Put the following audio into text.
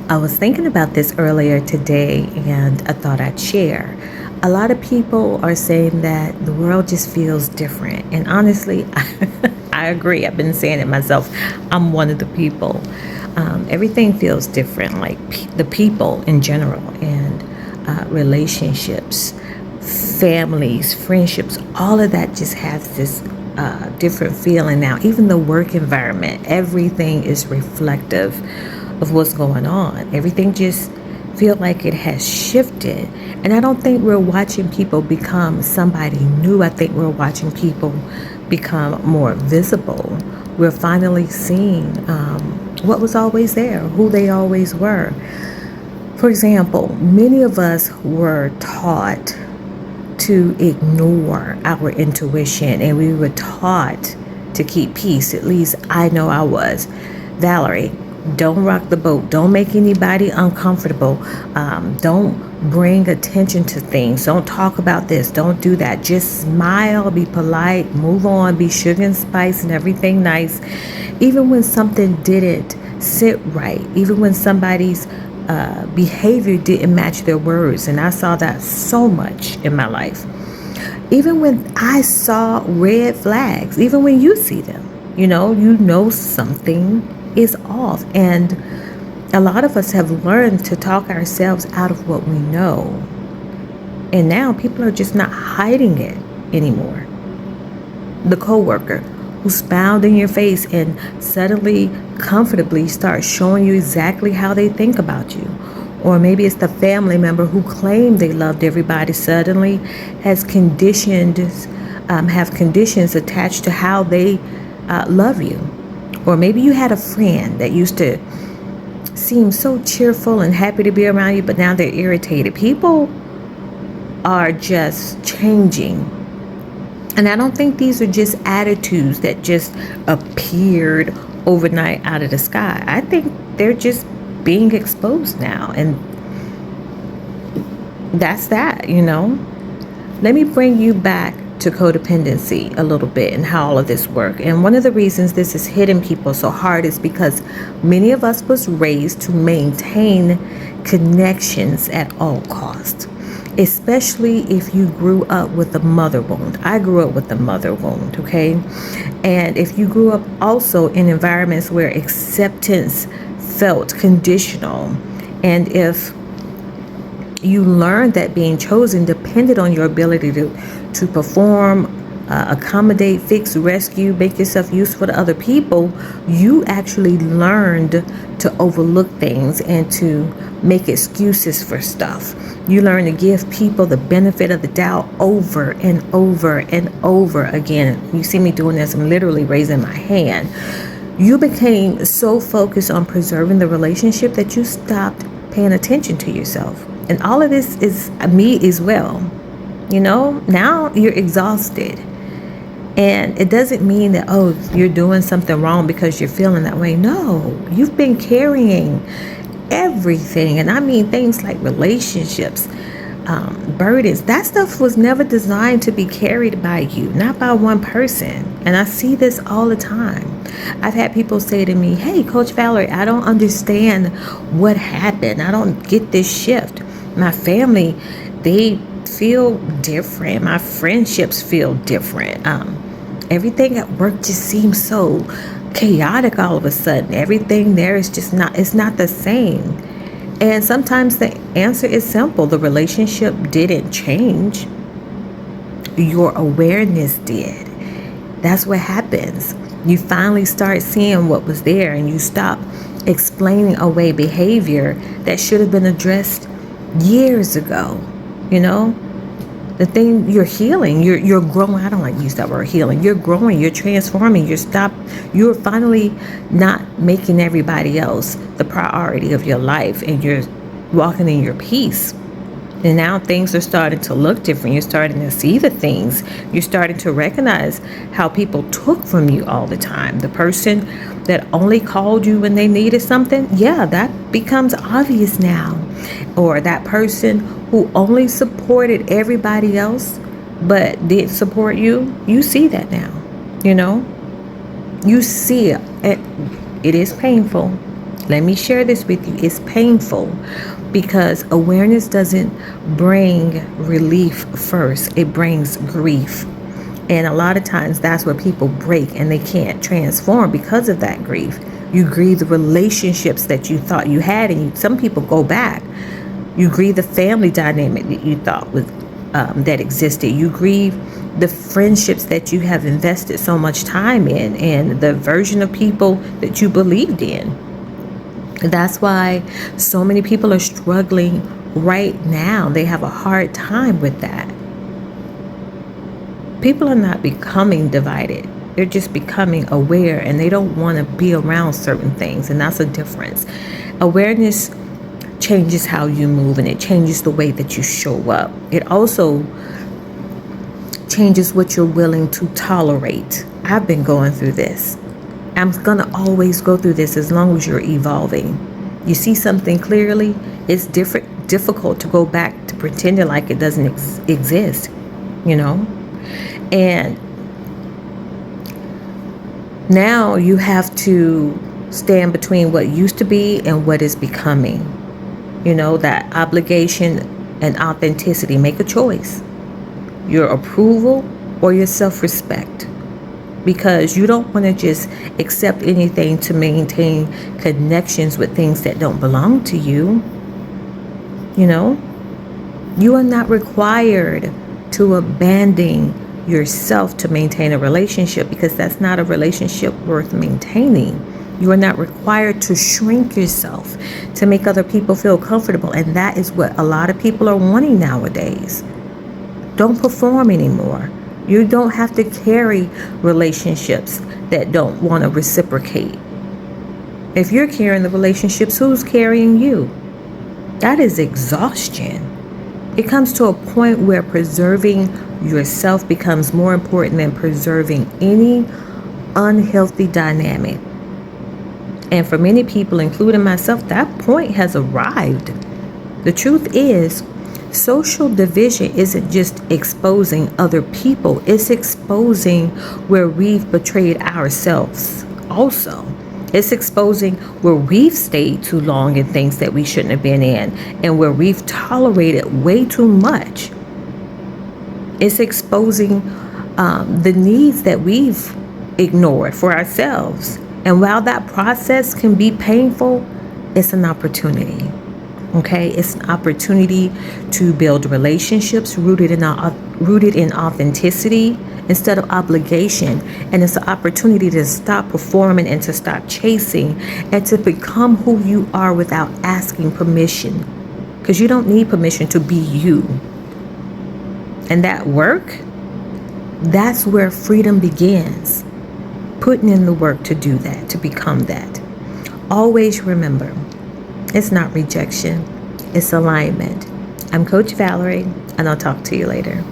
I was thinking about this earlier today and I thought I'd share. A lot of people are saying that the world just feels different. And honestly, I agree. I've been saying it myself. I'm one of the people. Everything feels different, like the people in general, and relationships, families, friendships, all of that just has this different feeling now. Even the work environment, everything is reflective of what's going on. Everything just feel like it has shifted. And I don't think we're watching people become somebody new. I think we're watching people become more visible. We're finally seeing what was always there, who they always were. For example, many of us were taught to ignore our intuition, and we were taught to keep peace. At least I know I was. Valerie, don't rock the boat. Don't make anybody uncomfortable. Don't bring attention to things. Don't talk about this. Don't do that. Just smile, be polite, move on, be sugar and spice and everything nice. Even when something didn't sit right, even when somebody's behavior didn't match their words. And I saw that so much in my life. Even when I saw red flags, even when you see them, you know something is off. And a lot of us have learned to talk ourselves out of what we know. And now people are just not hiding it anymore. The coworker who smiled in your face and suddenly comfortably starts showing you exactly how they think about you. Or maybe it's the family member who claimed they loved everybody suddenly has have conditions attached to how they love you. Or maybe you had a friend that used to seem so cheerful and happy to be around you, but now they're irritated. People are just changing. And I don't think these are just attitudes that just appeared overnight out of the sky. I think they're just being exposed now. And that's that. Let me bring you back to codependency a little bit and how all of this works. And one of the reasons this is hitting people so hard is because many of us was raised to maintain connections at all costs. Especially if you grew up with a mother wound. I grew up with a mother wound, okay? And if you grew up also in environments where acceptance felt conditional, and if you learned that being chosen depended on your ability to perform, accommodate, fix, rescue, make yourself useful to other people, you actually learned to overlook things and to make excuses for stuff. You learn to give people the benefit of the doubt over and over and over again. You see me doing this, I'm literally raising my hand. You became so focused on preserving the relationship that you stopped paying attention to yourself. And all of this is me as well. Now you're exhausted. And it doesn't mean that, you're doing something wrong because you're feeling that way. No, you've been carrying everything. And I mean things like relationships, burdens. That stuff was never designed to be carried by you, not by one person. And I see this all the time. I've had people say to me, hey, Coach Valerie, I don't understand what happened. I don't get this shift. My family, they feel different. My friendships feel different. Everything at work just seems so chaotic all of a sudden. Everything there is just it's not the same. And sometimes the answer is simple. The relationship didn't change. Your awareness did. That's what happens. You finally start seeing what was there and you stop explaining away behavior that should have been addressed years ago. The thing you're healing, you're growing. I don't like to use that word healing. You're growing, you're transforming, you're finally not making everybody else the priority of your life, and you're walking in your peace. And now things are starting to look different. You're starting to see the things. You're starting to recognize how people took from you all the time. The person that only called you when they needed something, that becomes obvious now. Or that person who only supported everybody else but didn't support you, you see that now. You see it. It is painful. Let me share this with you. It's painful because awareness doesn't bring relief first, it brings grief. And a lot of times that's where people break and they can't transform because of that grief. You grieve the relationships that you thought you had, and some people go back. You grieve the family dynamic that you thought was that existed. You grieve the friendships that you have invested so much time in, and the version of people that you believed in. That's why so many people are struggling right now. They have a hard time with that. People are not becoming divided. They're just becoming aware, and they don't want to be around certain things. And that's a difference. Awareness changes how you move, and it changes the way that you show up. It also changes what you're willing to tolerate. I've been going through this. I'm going to always go through this as long as you're evolving. You see something clearly, it's difficult to go back to pretending like it doesn't exist, you know? And now you have to stand between what used to be and what is becoming. You know, that obligation and authenticity. Make a choice. Your approval or your self-respect. Because you don't want to just accept anything to maintain connections with things that don't belong to you. You know, you are not required to abandon yourself to maintain a relationship, because that's not a relationship worth maintaining. You are not required to shrink yourself to make other people feel comfortable, and that is what a lot of people are wanting nowadays. Don't perform anymore. You don't have to carry relationships that don't want to reciprocate. If you're carrying the relationships, who's carrying you? That is exhaustion. It comes to a point where preserving yourself becomes more important than preserving any unhealthy dynamic. And for many people, including myself, that point has arrived. The truth is, social division isn't just exposing other people, it's exposing where we've betrayed ourselves also. It's exposing where we've stayed too long in things that we shouldn't have been in, and where we've tolerated way too much. It's exposing the needs that we've ignored for ourselves. And while that process can be painful, it's an opportunity. Okay, it's an opportunity to build relationships rooted in authenticity instead of obligation. And it's an opportunity to stop performing and to stop chasing and to become who you are without asking permission. Because you don't need permission to be you. And that work, that's where freedom begins. Putting in the work to do that, to become that. Always remember, it's not rejection, it's alignment. I'm Coach Valerie, and I'll talk to you later.